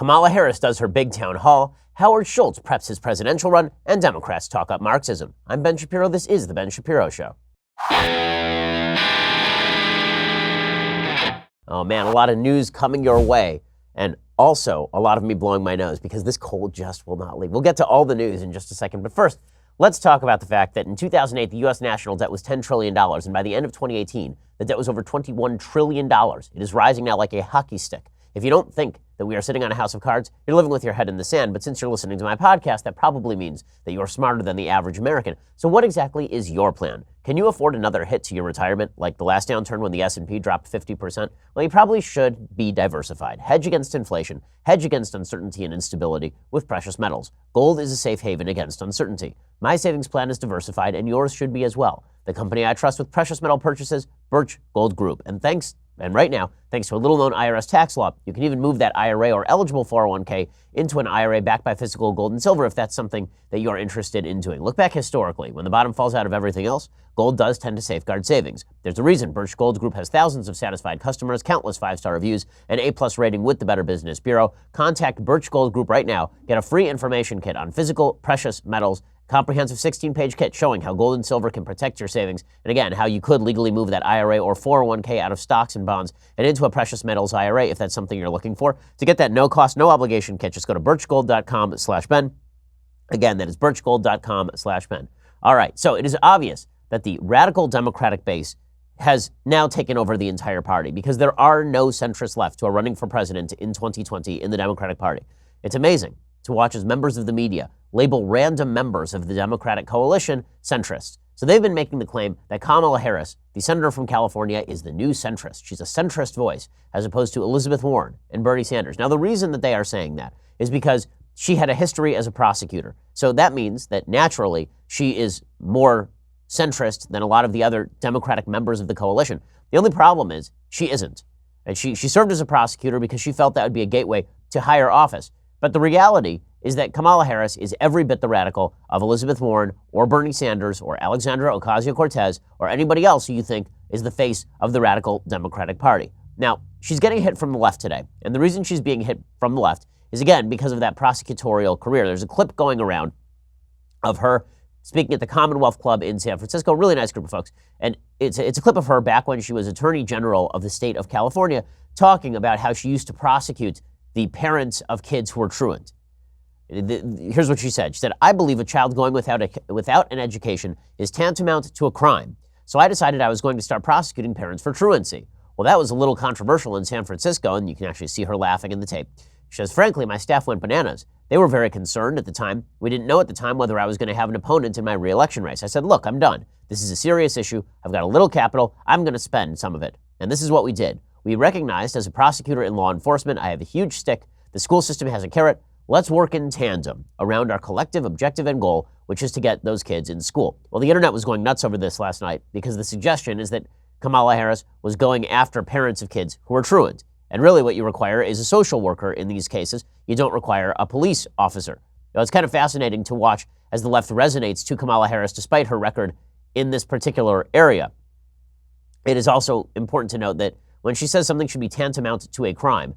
Kamala Harris does her big town hall, Howard Schultz preps his presidential run, and Democrats talk up Marxism. I'm Ben Shapiro. This is The Ben Shapiro Show. Oh man, a lot of news coming your way, and also a lot of me blowing my nose because this cold just will not leave. We'll get to all the news in just a second, but first, let's talk about the fact that in 2008, the U.S. national debt was $10 trillion, and by the end of 2018, the debt was over $21 trillion. It is rising now like a hockey stick. If you don't think that we are sitting on a house of cards, you're living with your head in the sand, but since you're listening to my podcast, that probably means that you're smarter than the average American. So what exactly is your plan? Can you afford another hit to your retirement, like the last downturn when the S&P dropped 50%? Well, you probably should be diversified. Hedge against inflation, hedge against uncertainty and instability with precious metals. Gold is a safe haven against uncertainty. My savings plan is diversified, and yours should be as well. The company I trust with precious metal purchases, Birch Gold Group. And right now, thanks to a little-known IRS tax law, you can even move that IRA or eligible 401k into an IRA backed by physical gold and silver if that's something that you're interested in doing. Look back historically. When the bottom falls out of everything else, gold does tend to safeguard savings. There's a reason Birch Gold Group has thousands of satisfied customers, countless 5-star reviews, and A+ rating with the Better Business Bureau. Contact Birch Gold Group right now. Get a free information kit on physical precious metals, comprehensive 16-page kit showing how gold and silver can protect your savings, and again, how you could legally move that IRA or 401k out of stocks and bonds and into a precious metals IRA if that's something you're looking for. To get that no-cost, no-obligation kit, just go to birchgold.com/Ben. Again, that is birchgold.com/Ben. All right, so it is obvious that the radical Democratic base has now taken over the entire party because there are no centrists left who are running for president in 2020 in the Democratic Party. It's amazing to watch as members of the media label random members of the Democratic coalition centrists. So they've been making the claim that Kamala Harris, the senator from California, is the new centrist. She's a centrist voice, as opposed to Elizabeth Warren and Bernie Sanders. Now, the reason that they are saying that is because she had a history as a prosecutor. So that means that naturally she is more centrist than a lot of the other Democratic members of the coalition. The only problem is she isn't. And she served as a prosecutor because she felt that would be a gateway to higher office. But the reality is that Kamala Harris is every bit the radical of Elizabeth Warren or Bernie Sanders or Alexandra Ocasio-Cortez or anybody else who you think is the face of the radical Democratic Party. Now, she's getting hit from the left today. And the reason she's being hit from the left is, again, because of that prosecutorial career. There's a clip going around of her speaking at the Commonwealth Club in San Francisco, really nice group of folks. And it's a clip of her back when she was Attorney General of the state of California talking about how she used to prosecute the parents of kids who were truant. Here's what she said. She said, "I believe a child going without an education is tantamount to a crime. So I decided I was going to start prosecuting parents for truancy." Well, that was a little controversial in San Francisco, and you can actually see her laughing in the tape. She says, "Frankly, my staff went bananas. They were very concerned at the time. We didn't know at the time whether I was going to have an opponent in my re-election race. I said, look, I'm done. This is a serious issue. I've got a little capital. I'm going to spend some of it." And this is what we did. We recognized as a prosecutor in law enforcement, I have a huge stick. The school system has a carrot. Let's work in tandem around our collective objective and goal, which is to get those kids in school. Well, the internet was going nuts over this last night because the suggestion is that Kamala Harris was going after parents of kids who are truant. And really what you require is a social worker in these cases. You don't require a police officer. Now, it's kind of fascinating to watch as the left resonates to Kamala Harris despite her record in this particular area. It is also important to note that when she says something should be tantamount to a crime,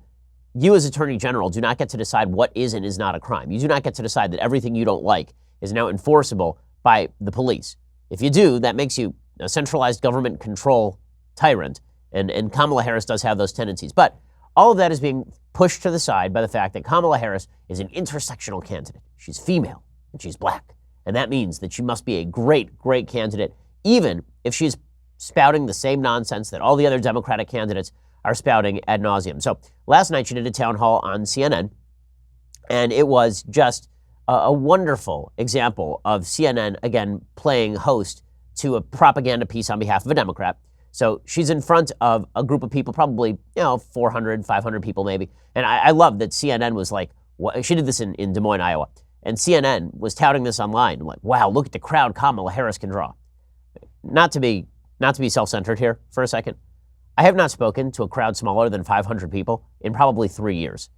you as Attorney General do not get to decide what is and is not a crime. You do not get to decide that everything you don't like is now enforceable by the police. If you do, that makes you a centralized government control tyrant, and Kamala Harris does have those tendencies. But all of that is being pushed to the side by the fact that Kamala Harris is an intersectional candidate. She's female and she's black. And that means that she must be a great, great candidate, even if she's spouting the same nonsense that all the other Democratic candidates are spouting ad nauseum. So last night she did a town hall on CNN, and it was just a wonderful example of CNN, again, playing host to a propaganda piece on behalf of a Democrat. So she's in front of a group of people, probably, 400, 500 people maybe. And I love that CNN was like, she did this in Des Moines, Iowa. And CNN was touting this online, like, wow, look at the crowd Kamala Harris can draw. Not to be self-centered here for a second. I have not spoken to a crowd smaller than 500 people in probably 3 years.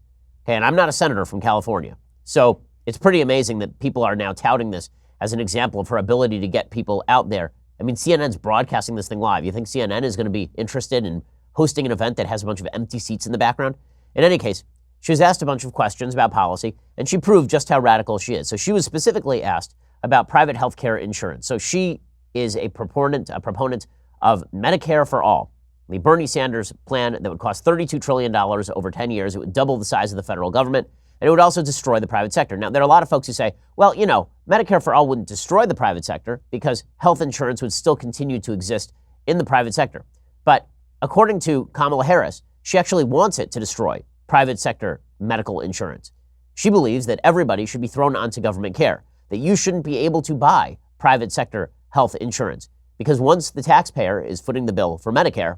Okay, and I'm not a senator from California. So it's pretty amazing that people are now touting this as an example of her ability to get people out there. I mean, CNN's broadcasting this thing live. You think CNN is going to be interested in hosting an event that has a bunch of empty seats in the background? In any case, She was asked a bunch of questions about policy, and she proved just how radical she is. So she was specifically asked about private health care insurance. So she is a proponent of Medicare for all, the Bernie Sanders plan that would cost $32 trillion over 10 years. It would double the size of the federal government, and it would also destroy the private sector. Now, there are a lot of folks who say, well, you know, Medicare for all wouldn't destroy the private sector because health insurance would still continue to exist in the private sector. But according to Kamala Harris, she actually wants it to destroy private sector medical insurance. She believes that everybody should be thrown onto government care, that you shouldn't be able to buy private sector health insurance, because once the taxpayer is footing the bill for Medicare,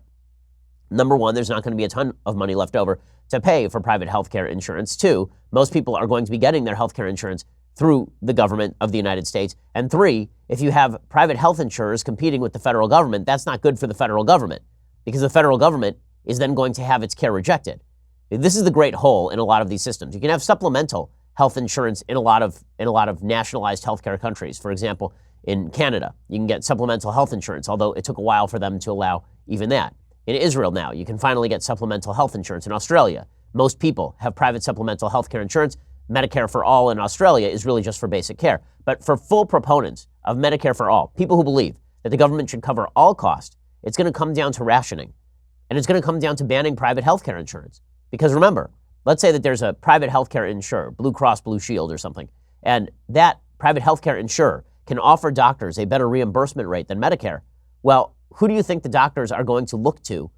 number one, there's not going to be a ton of money left over to pay for private health care insurance. Two, most people are going to be getting their health care insurance through the government of the United States. And three, if you have private health insurers competing with the federal government, that's not good for the federal government, because the federal government is then going to have its care rejected. This is the great hole in a lot of these systems. You can have supplemental health insurance in a lot of nationalized healthcare countries. For example, in Canada, you can get supplemental health insurance, although it took a while for them to allow even that. In Israel now, you can finally get supplemental health insurance. In Australia, most people have private supplemental health care insurance. Medicare for all in Australia is really just for basic care. But for full proponents of Medicare for all, people who believe that the government should cover all costs, it's going to come down to rationing. And it's going to come down to banning private health care insurance. Because remember, let's say that there's a private healthcare insurer, Blue Cross Blue Shield or something, and that private healthcare insurer can offer doctors a better reimbursement rate than Medicare. Well, who do you think the doctors are going to look to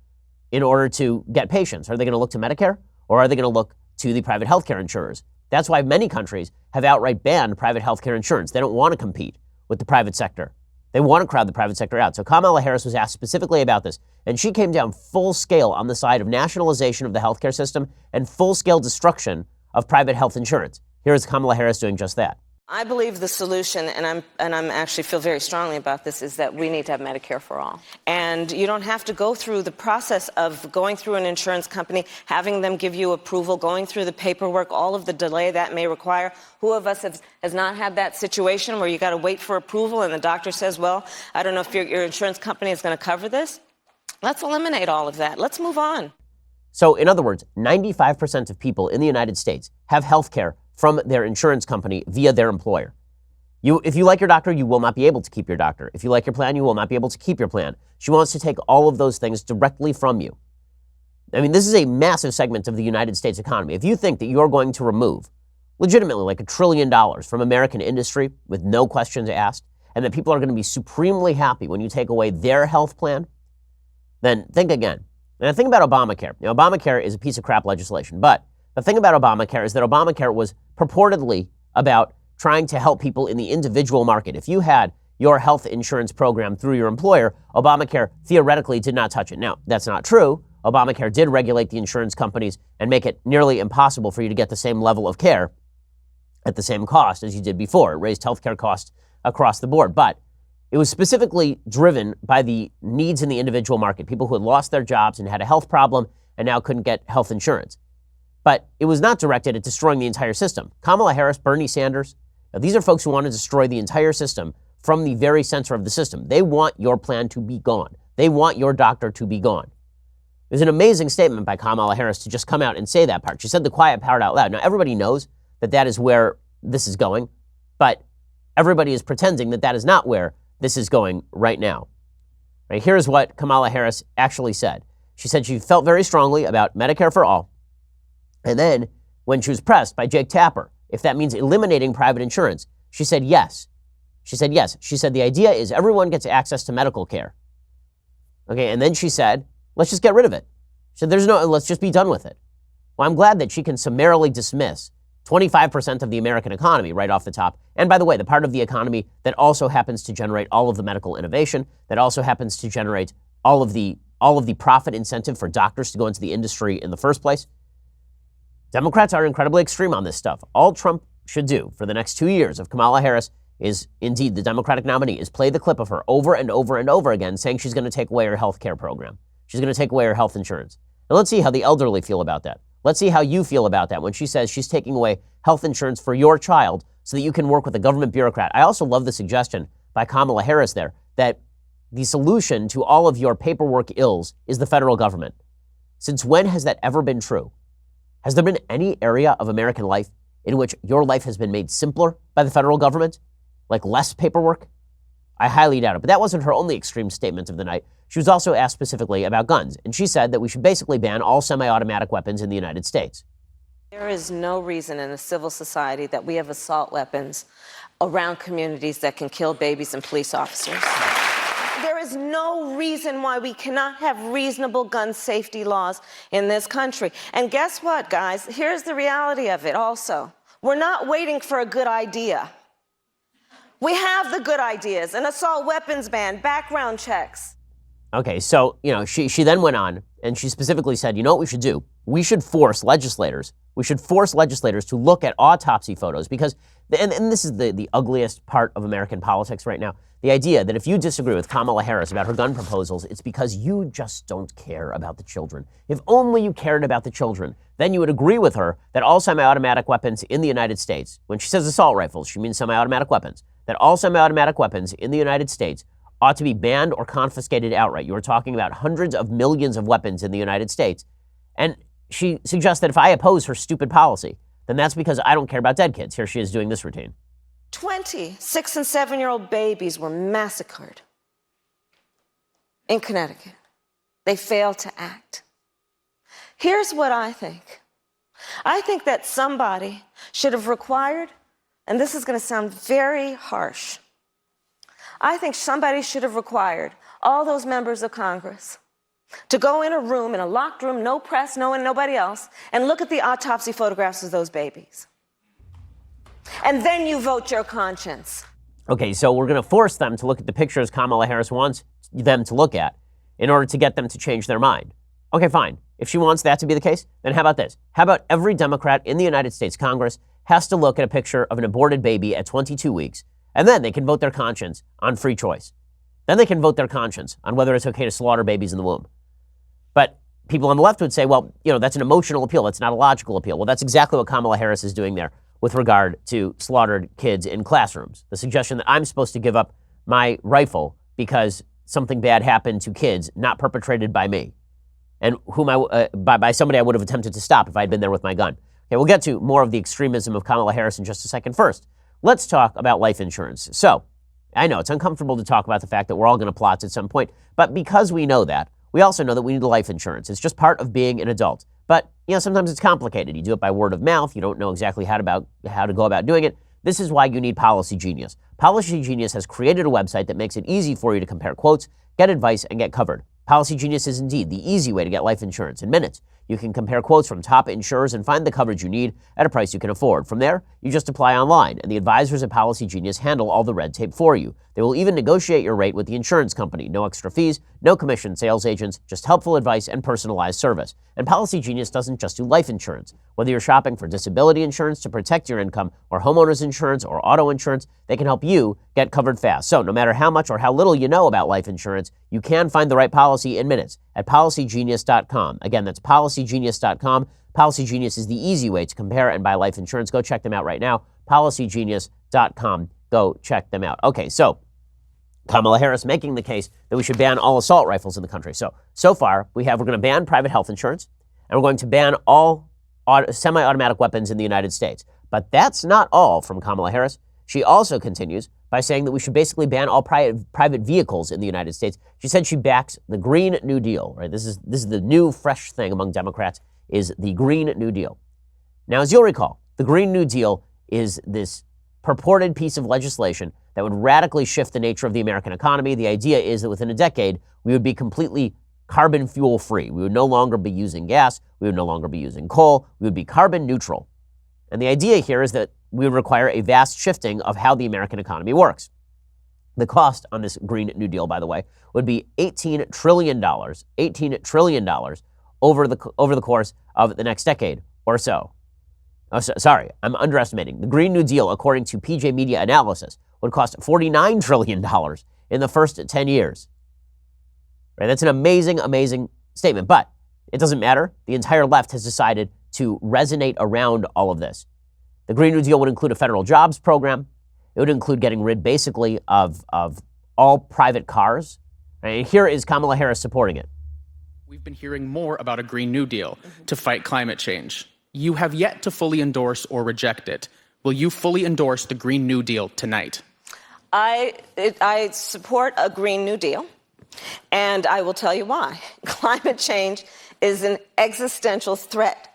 in order to get patients? Are they going to look to Medicare, or are they going to look to the private healthcare insurers? That's why many countries have outright banned private healthcare insurance. They don't want to compete with the private sector. They want to crowd the private sector out. So Kamala Harris was asked specifically about this, and she came down full scale on the side of nationalization of the healthcare system and full scale destruction of private health insurance. Here is Kamala Harris doing just that. I believe the solution, and I'm actually feel very strongly about this, is that we need to have Medicare for all. And you don't have to go through the process of going through an insurance company, having them give you approval, going through the paperwork, all of the delay that may require. Who of us has not had that situation where you got to wait for approval and the doctor says, well, I don't know if your insurance company is going to cover this? Let's eliminate all of that. Let's move on. So in other words, 95% of people in the United States have health care from their insurance company via their employer. If you like your doctor, you will not be able to keep your doctor. If you like your plan, you will not be able to keep your plan. She wants to take all of those things directly from you. I mean, this is a massive segment of the United States economy. If you think that you're going to remove legitimately like $1 trillion from American industry with no questions asked, and that people are going to be supremely happy when you take away their health plan, then think again. And the thing about Obamacare, Obamacare is a piece of crap legislation, but the thing about Obamacare is that Obamacare was purportedly about trying to help people in the individual market. If you had your health insurance program through your employer, Obamacare theoretically did not touch it. Now, that's not true. Obamacare did regulate the insurance companies and make it nearly impossible for you to get the same level of care at the same cost as you did before. It raised healthcare costs across the board. But it was specifically driven by the needs in the individual market, people who had lost their jobs and had a health problem and now couldn't get health insurance. But it was not directed at destroying the entire system. Kamala Harris, Bernie Sanders, these are folks who want to destroy the entire system from the very center of the system. They want your plan to be gone. They want your doctor to be gone. It was an amazing statement by Kamala Harris to just come out and say that part. She said the quiet part out loud. Now, everybody knows that that is where this is going, but everybody is pretending that that is not where this is going right now. Right, here's what Kamala Harris actually said. She said she felt very strongly about Medicare for all. And then when she was pressed by Jake Tapper, if that means eliminating private insurance, she said yes. She said yes. She said the idea is everyone gets access to medical care. Okay, and then she said, let's just get rid of it. She said, let's just be done with it. Well, I'm glad that she can summarily dismiss 25% of the American economy right off the top. And by the way, the part of the economy that also happens to generate all of the medical innovation, that also happens to generate all of the profit incentive for doctors to go into the industry in the first place. Democrats are incredibly extreme on this stuff. All Trump should do for the next 2 years of Kamala Harris is, indeed, the Democratic nominee, is play the clip of her over and over and over again saying she's going to take away her health care program. She's going to take away her health insurance. And let's see how the elderly feel about that. Let's see how you feel about that when she says she's taking away health insurance for your child so that you can work with a government bureaucrat. I also love the suggestion by Kamala Harris there that the solution to all of your paperwork ills is the federal government. Since when has that ever been true? Has there been any area of American life in which your life has been made simpler by the federal government? Like less paperwork? I highly doubt it. But that wasn't her only extreme statement of the night. She was also asked specifically about guns, and she said that we should basically ban all semi-automatic weapons in the United States. There is no reason in a civil society that we have assault weapons around communities that can kill babies and police officers. There is no reason why we cannot have reasonable gun safety laws in this country. And guess what, guys? Here's the reality of it also. We're not waiting for a good idea. We have the good ideas, an assault weapons ban, background checks. Okay, so, she then went on and she specifically said, you know what we should do? We should force legislators to look at autopsy photos because, and this is the ugliest part of American politics right now, the idea that if you disagree with Kamala Harris about her gun proposals, it's because you just don't care about the children. If only you cared about the children, then you would agree with her that all semi-automatic weapons in the United States, when she says assault rifles, she means semi-automatic weapons, that all semi-automatic weapons in the United States ought to be banned or confiscated outright. You were talking about hundreds of millions of weapons in the United States. And she suggests that if I oppose her stupid policy, then that's because I don't care about dead kids. Here she is doing this routine. 20 6- and 7-year-old babies were massacred in Connecticut. They failed to act. Here's what I think. I think that somebody should have required, and this is going to sound very harsh, I think somebody should have required all those members of Congress to go in a room, in a locked room, no press, no one, nobody else, and look at the autopsy photographs of those babies. And then you vote your conscience. Okay, so we're going to force them to look at the pictures Kamala Harris wants them to look at in order to get them to change their mind. Okay, fine. If she wants that to be the case, then how about this? How about every Democrat in the United States Congress has to look at a picture of an aborted baby at 22 weeks, and then they can vote their conscience on free choice. Then they can vote their conscience on whether it's okay to slaughter babies in the womb. But people on the left would say, well, that's an emotional appeal. That's not a logical appeal. Well, that's exactly what Kamala Harris is doing there with regard to slaughtered kids in classrooms. The suggestion that I'm supposed to give up my rifle because something bad happened to kids not perpetrated by me and whom by somebody I would have attempted to stop if I'd been there with my gun. Okay, we'll get to more of the extremism of Kamala Harris in just a second. First, let's talk about life insurance. So, I know it's uncomfortable to talk about the fact that we're all going to plot at some point, but because we know that, we also know that we need life insurance. It's just part of being an adult. But, sometimes it's complicated. You do it by word of mouth. You don't know exactly how to go about doing it. This is why you need Policy Genius. Policy Genius has created a website that makes it easy for you to compare quotes, get advice, and get covered. Policy Genius is indeed the easy way to get life insurance. In minutes, you can compare quotes from top insurers and find the coverage you need at a price you can afford. From there, you just apply online, and the advisors at Policy Genius handle all the red tape for you. They will even negotiate your rate with the insurance company. No extra fees, no commission sales agents, just helpful advice and personalized service. And Policy Genius doesn't just do life insurance. Whether you're shopping for disability insurance to protect your income, or homeowners insurance, or auto insurance, they can help you get covered fast. So no matter how much or how little you know about life insurance, you can find the right policy in minutes at PolicyGenius.com. Again, that's PolicyGenius.com. Policy Genius is the easy way to compare and buy life insurance. Go check them out right now. PolicyGenius.com. Go check them out. Okay, so Kamala Harris making the case that we should ban all assault rifles in the country. So far, we're going to ban private health insurance, and we're going to ban all semi-automatic weapons in the United States. But that's not all from Kamala Harris. She also continues by saying that we should basically ban all private vehicles in the United States. She said she backs the Green New Deal. Right? This is the new fresh thing among Democrats is the Green New Deal. Now, as you'll recall, the Green New Deal is this purported piece of legislation that would radically shift the nature of the American economy. The idea is that within a decade, we would be completely carbon fuel free. We would no longer be using gas. We would no longer be using coal. We would be carbon neutral. And the idea here is that we would require a vast shifting of how the American economy works. The cost on this Green New Deal, by the way, would be $18 trillion over the course of the next decade or so. Oh, sorry, I'm underestimating. The Green New Deal, according to PJ Media analysis, would cost $49 trillion in the first 10 years. Right? That's an amazing, amazing statement. But it doesn't matter. The entire left has decided to resonate around all of this. The Green New Deal would include a federal jobs program. It would include getting rid, basically, of all private cars. Right? And here is Kamala Harris supporting it. We've been hearing more about a Green New Deal to fight climate change. You have yet to fully endorse or reject it. Will you fully endorse the Green New Deal tonight? I support a Green New Deal, and I will tell you why. Climate change is an existential threat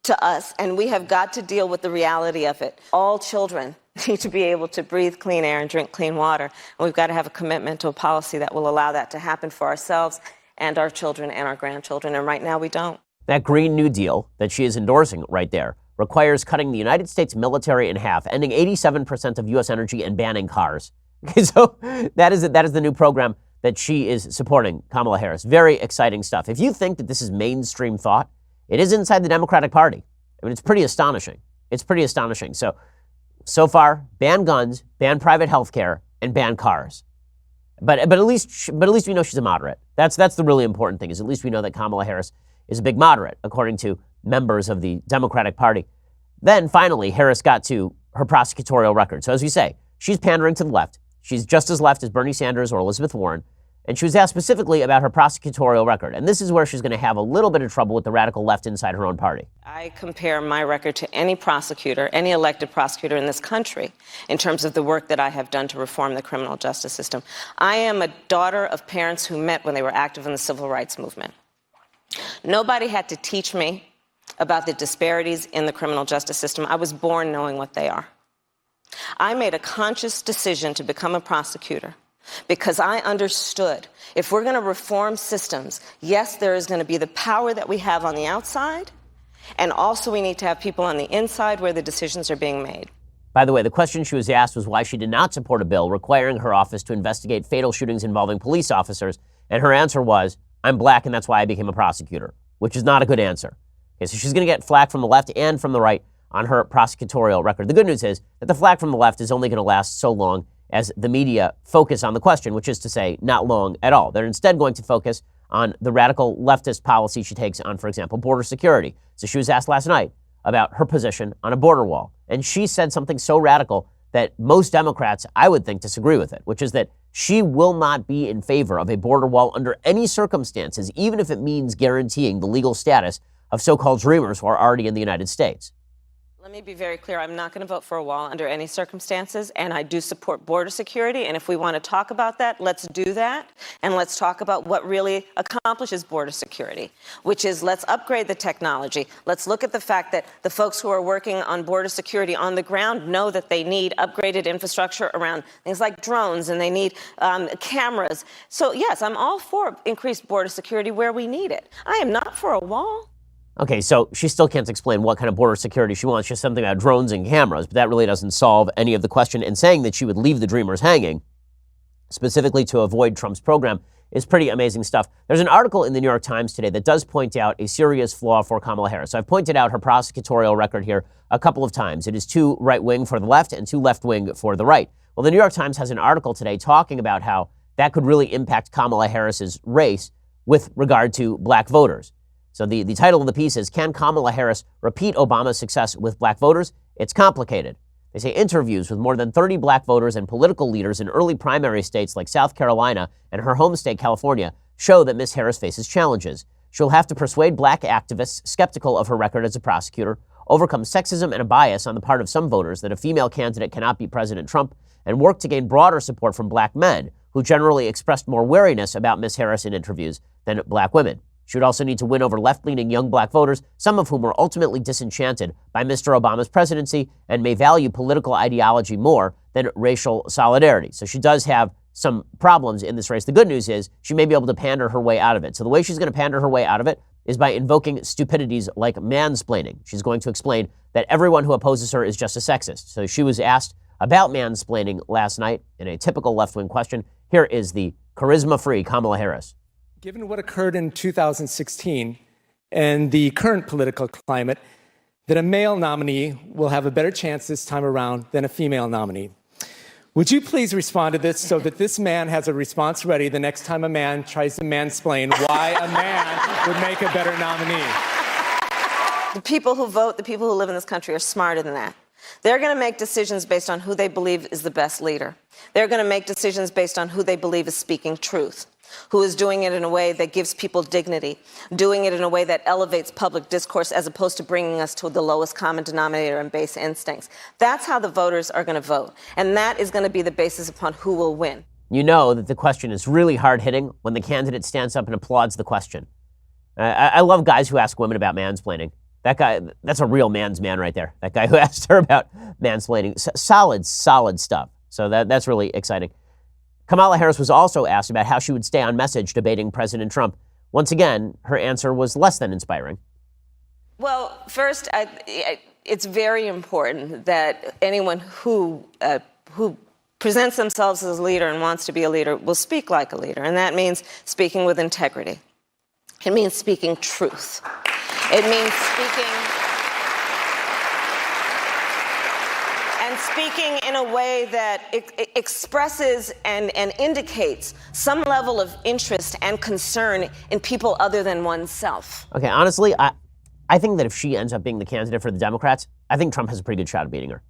to us, and we have got to deal with the reality of it. All children need to be able to breathe clean air and drink clean water, and we've got to have a commitment to a policy that will allow that to happen for ourselves and our children and our grandchildren, and right now we don't. That Green New Deal that she is endorsing right there requires cutting the United States military in half, ending 87% of U.S. energy, and banning cars. Okay, so that is the new program that she is supporting, Kamala Harris. Very exciting stuff. If you think that this is mainstream thought, it is inside the Democratic Party. I mean, it's pretty astonishing. It's pretty astonishing. So far, ban guns, ban private health care, and ban cars. But at least we know she's a moderate. That's the really important thing, is at least we know that Kamala Harris is a big moderate, according to members of the Democratic Party. Then finally, Harris got to her prosecutorial record. So as we say, she's pandering to the left. She's just as left as Bernie Sanders or Elizabeth Warren. And she was asked specifically about her prosecutorial record. And this is where she's going to have a little bit of trouble with the radical left inside her own party. I compare my record to any prosecutor, any elected prosecutor in this country, in terms of the work that I have done to reform the criminal justice system. I am a daughter of parents who met when they were active in the civil rights movement. Nobody had to teach me about the disparities in the criminal justice system. I was born knowing what they are. I made a conscious decision to become a prosecutor because I understood if we're going to reform systems, yes, there is going to be the power that we have on the outside, and also we need to have people on the inside where the decisions are being made. By the way, the question she was asked was why she did not support a bill requiring her office to investigate fatal shootings involving police officers, and her answer was, I'm black and that's why I became a prosecutor, which is not a good answer. Okay, so she's going to get flack from the left and from the right on her prosecutorial record. The good news is that the flack from the left is only going to last so long as the media focus on the question, which is to say, not long at all. They're instead going to focus on the radical leftist policy she takes on, for example, border security. So she was asked last night about her position on a border wall. And she said something so radical that most Democrats, I would think, disagree with it, which is that she will not be in favor of a border wall under any circumstances, even if it means guaranteeing the legal status of so-called dreamers who are already in the United States. Let me be very clear. I'm not going to vote for a wall under any circumstances, and I do support border security. And if we want to talk about that, let's do that. And let's talk about what really accomplishes border security, which is let's upgrade the technology. Let's look at the fact that the folks who are working on border security on the ground know that they need upgraded infrastructure around things like drones, and they need cameras. So, yes, I'm all for increased border security where we need it. I am not for a wall. Okay, so she still can't explain what kind of border security she wants, just something about drones and cameras, but that really doesn't solve any of the question. And saying that she would leave the dreamers hanging, specifically to avoid Trump's program, is pretty amazing stuff. There's an article in the New York Times today that does point out a serious flaw for Kamala Harris. So I've pointed out her prosecutorial record here a couple of times. It is too right-wing for the left and too left-wing for the right. Well, the New York Times has an article today talking about how that could really impact Kamala Harris's race with regard to black voters. So the title of the piece is, Can Kamala Harris Repeat Obama's Success with Black Voters? It's complicated. They say interviews with more than 30 black voters and political leaders in early primary states like South Carolina and her home state, California, show that Ms. Harris faces challenges. She'll have to persuade black activists skeptical of her record as a prosecutor, overcome sexism and a bias on the part of some voters that a female candidate cannot beat President Trump, and work to gain broader support from black men who generally expressed more wariness about Ms. Harris in interviews than black women. She would also need to win over left-leaning young black voters, some of whom were ultimately disenchanted by Mr. Obama's presidency and may value political ideology more than racial solidarity. So she does have some problems in this race. The good news is she may be able to pander her way out of it. So the way she's going to pander her way out of it is by invoking stupidities like mansplaining. She's going to explain that everyone who opposes her is just a sexist. So she was asked about mansplaining last night in a typical left-wing question. Here is the charisma-free Kamala Harris. Given what occurred in 2016 and the current political climate, that a male nominee will have a better chance this time around than a female nominee. Would you please respond to this so that this man has a response ready the next time a man tries to mansplain why a man would make a better nominee? The people who vote, the people who live in this country are smarter than that. They're going to make decisions based on who they believe is the best leader. They're going to make decisions based on who they believe is speaking truth, who is doing it in a way that gives people dignity, doing it in a way that elevates public discourse as opposed to bringing us to the lowest common denominator and base instincts. That's how the voters are going to vote. And that is going to be the basis upon who will win. You know that the question is really hard-hitting when the candidate stands up and applauds the question. I love guys who ask women about mansplaining. That guy, that's a real man's man right there. That guy who asked her about mansplaining. Solid stuff. So that's really exciting. Kamala Harris was also asked about how she would stay on message debating President Trump. Once again, her answer was less than inspiring. Well, first, it's very important that anyone who presents themselves as a leader and wants to be a leader will speak like a leader, and that means speaking with integrity. It means speaking truth. It means speaking in a way that expresses and indicates some level of interest and concern in people other than oneself. Okay, honestly, I think that if she ends up being the candidate for the Democrats, I think Trump has a pretty good shot at beating her.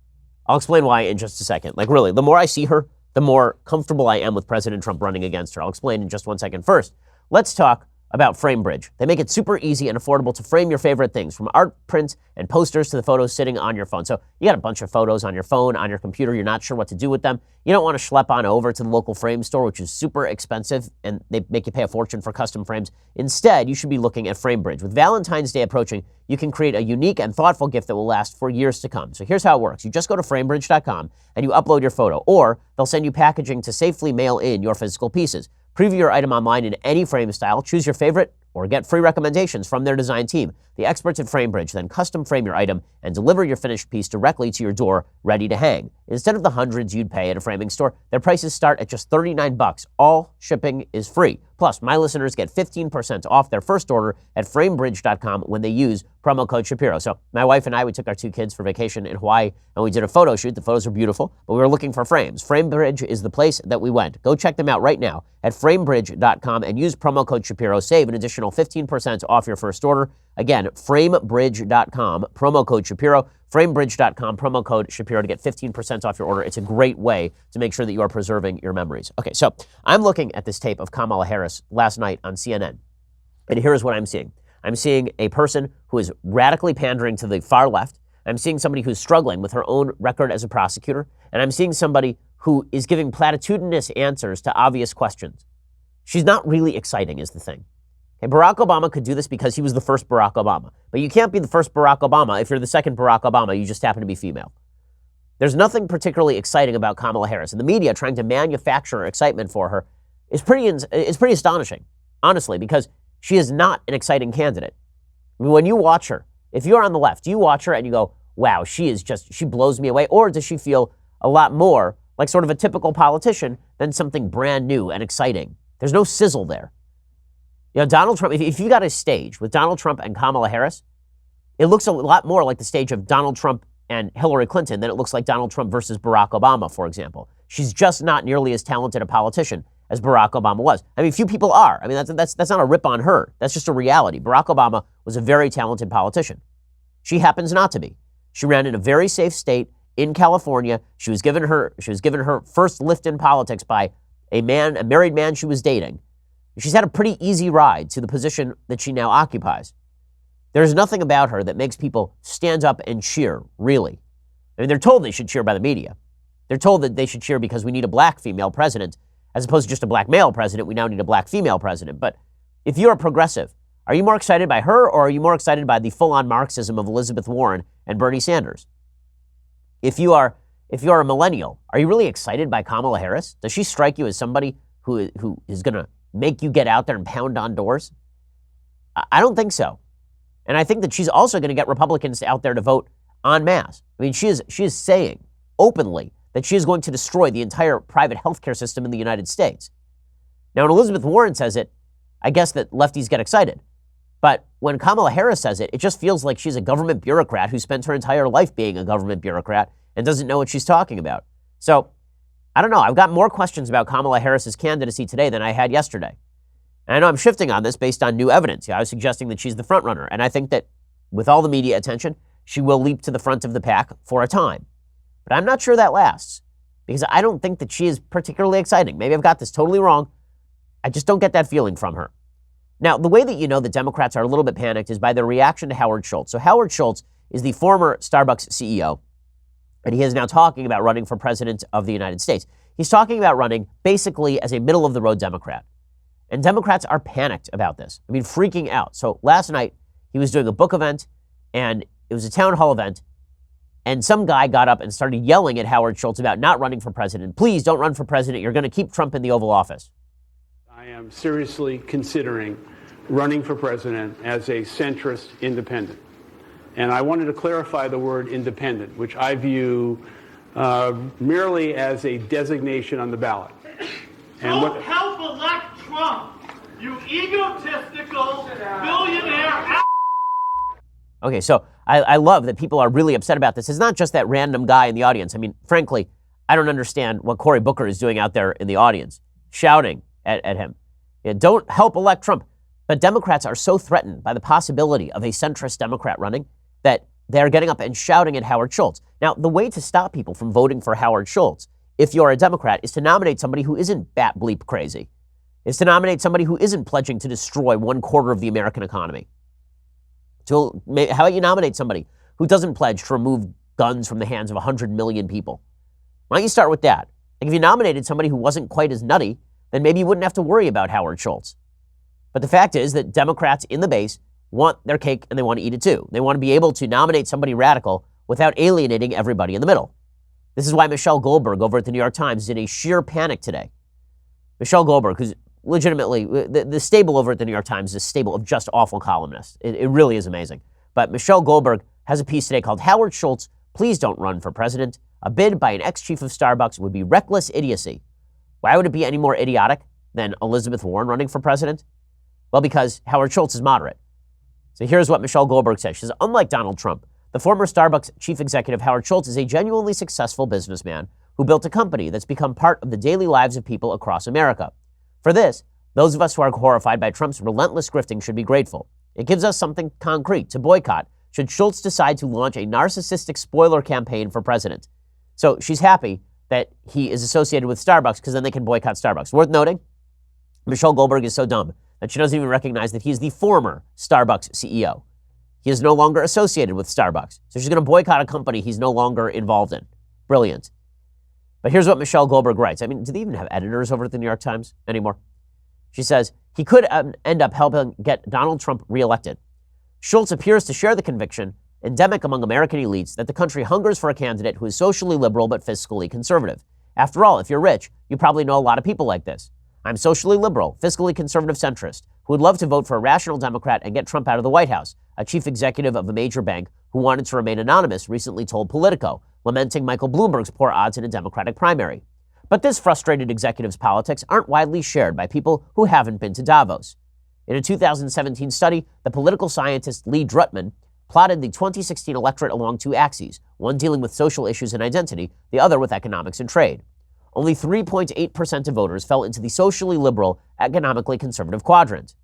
I'll explain why in just a second. Like, really, the more I see her, the more comfortable I am with President Trump running against her. I'll explain in just 1 second. First, let's talk about FrameBridge. They make it super easy and affordable to frame your favorite things, from art prints and posters to the photos sitting on your phone. So you got a bunch of photos on your phone, on your computer, you're not sure what to do with them. You don't want to schlep on over to the local frame store, which is super expensive, and they make you pay a fortune for custom frames. Instead, you should be looking at FrameBridge. With Valentine's Day approaching, you can create a unique and thoughtful gift that will last for years to come. So here's how it works. You just go to framebridge.com and you upload your photo, or they'll send you packaging to safely mail in your physical pieces. Preview your item online in any frame style, choose your favorite, or get free recommendations from their design team. The experts at FrameBridge then custom frame your item and deliver your finished piece directly to your door, ready to hang. Instead of the hundreds you'd pay at a framing store, their prices start at just $39. All shipping is free. Plus, my listeners get 15% off their first order at framebridge.com when they use promo code Shapiro. So my wife and I, we took our 2 kids for vacation in Hawaii, and we did a photo shoot. The photos are beautiful, but we were looking for frames. FrameBridge is the place that we went. Go check them out right now at framebridge.com and use promo code Shapiro. Save an additional 15% off your first order. Again, framebridge.com, promo code Shapiro. Framebridge.com, promo code Shapiro to get 15% off your order. It's a great way to make sure that you are preserving your memories. Okay, so I'm looking at this tape of Kamala Harris last night on CNN, and here's what I'm seeing. I'm seeing a person who is radically pandering to the far left. I'm seeing somebody who's struggling with her own record as a prosecutor, and I'm seeing somebody who is giving platitudinous answers to obvious questions. She's not really exciting, is the thing. Okay, Barack Obama could do this because he was the first Barack Obama. But you can't be the first Barack Obama if you're the second Barack Obama, you just happen to be female. There's nothing particularly exciting about Kamala Harris. And the media trying to manufacture excitement for her is pretty astonishing, honestly, because she is not an exciting candidate. I mean, when you watch her, if you're on the left, you watch her and you go, wow, she blows me away. Or does she feel a lot more like sort of a typical politician than something brand new and exciting? There's no sizzle there. You know, Donald Trump, if you got a stage with Donald Trump and Kamala Harris, it looks a lot more like the stage of Donald Trump and Hillary Clinton than it looks like Donald Trump versus Barack Obama, for example. She's just not nearly as talented a politician as Barack Obama was. I mean, few people are. I mean, that's not a rip on her. That's just a reality. Barack Obama was a very talented politician. She happens not to be. She ran in a very safe state in California. She was given her first lift in politics by a married man she was dating. She's had a pretty easy ride to the position that she now occupies. There's nothing about her that makes people stand up and cheer, really. I mean, they're told they should cheer by the media. They're told that they should cheer because we need a black female president. As opposed to just a black male president, we now need a black female president. But if you're a progressive, are you more excited by her, or are you more excited by the full-on Marxism of Elizabeth Warren and Bernie Sanders? If you are a millennial, are you really excited by Kamala Harris? Does she strike you as somebody who is going to make you get out there and pound on doors? I don't think so. And I think that she's also going to get Republicans out there to vote en masse. I mean, she is saying openly that she is going to destroy the entire private healthcare system in the United States. Now, when Elizabeth Warren says it, I guess that lefties get excited. But when Kamala Harris says it, it just feels like she's a government bureaucrat who spent her entire life being a government bureaucrat and doesn't know what she's talking about. So, I don't know. I've got more questions about Kamala Harris's candidacy today than I had yesterday. And I know I'm shifting on this based on new evidence. I was suggesting that she's the front runner. And I think that with all the media attention, she will leap to the front of the pack for a time. But I'm not sure that lasts, because I don't think that she is particularly exciting. Maybe I've got this totally wrong. I just don't get that feeling from her. Now, the way that you know the Democrats are a little bit panicked is by their reaction to Howard Schultz. So Howard Schultz is the former Starbucks CEO, and he is now talking about running for president of the United States. He's talking about running basically as a middle-of-the-road Democrat. And Democrats are panicked about this. I mean, freaking out. So last night, he was doing a book event, and it was a town hall event, and some guy got up and started yelling at Howard Schultz about not running for president. Please don't run for president. You're going to keep Trump in the Oval Office. I am seriously considering running for president as a centrist independent. And I wanted to clarify the word independent, which I view merely as a designation on the ballot. And don't help elect Trump, you egotistical billionaire. Okay, so I love that people are really upset about this. It's not just that random guy in the audience. I mean, frankly, I don't understand what Cory Booker is doing out there in the audience, shouting at him. Yeah, don't help elect Trump. But Democrats are so threatened by the possibility of a centrist Democrat running that they're getting up and shouting at Howard Schultz. Now, the way to stop people from voting for Howard Schultz, if you're a Democrat, is to nominate somebody who isn't bat bleep crazy, is to nominate somebody who isn't pledging to destroy 1/4 of the American economy. How about you nominate somebody who doesn't pledge to remove guns from the hands of 100 million people? Why don't you start with that? Like if you nominated somebody who wasn't quite as nutty, then maybe you wouldn't have to worry about Howard Schultz. But the fact is that Democrats in the base want their cake and they want to eat it too. They want to be able to nominate somebody radical without alienating everybody in the middle. This is why Michelle Goldberg over at the New York Times is in a sheer panic today. Michelle Goldberg, who's legitimately, the stable over at the New York Times is a stable of just awful columnists. It really is amazing. But Michelle Goldberg has a piece today called Howard Schultz, Please Don't Run for President. A bid by an ex-chief of Starbucks would be reckless idiocy. Why would it be any more idiotic than Elizabeth Warren running for president? Well, because Howard Schultz is moderate. So here's what Michelle Goldberg says. She says, unlike Donald Trump, the former Starbucks chief executive Howard Schultz is a genuinely successful businessman who built a company that's become part of the daily lives of people across America. For this, those of us who are horrified by Trump's relentless grifting should be grateful. It gives us something concrete to boycott should Schultz decide to launch a narcissistic spoiler campaign for president. So she's happy that he is associated with Starbucks because then they can boycott Starbucks. Worth noting, Michelle Goldberg is so dumb that she doesn't even recognize that he is the former Starbucks CEO. He is no longer associated with Starbucks. So she's going to boycott a company he's no longer involved in. Brilliant. But here's what Michelle Goldberg writes. I mean, do they even have editors over at the New York Times anymore? She says, he could end up helping get Donald Trump reelected. Schultz appears to share the conviction, endemic among American elites, that the country hungers for a candidate who is socially liberal but fiscally conservative. After all, if you're rich, you probably know a lot of people like this. I'm socially liberal, fiscally conservative centrist, who would love to vote for a rational Democrat and get Trump out of the White House, a chief executive of a major bank who wanted to remain anonymous recently told Politico, lamenting Michael Bloomberg's poor odds in a Democratic primary. But this frustrated executive's politics aren't widely shared by people who haven't been to Davos. In a 2017 study, the political scientist Lee Drutman plotted the 2016 electorate along two axes, one dealing with social issues and identity, the other with economics and trade. Only 3.8% of voters fell into the socially liberal, economically conservative quadrant.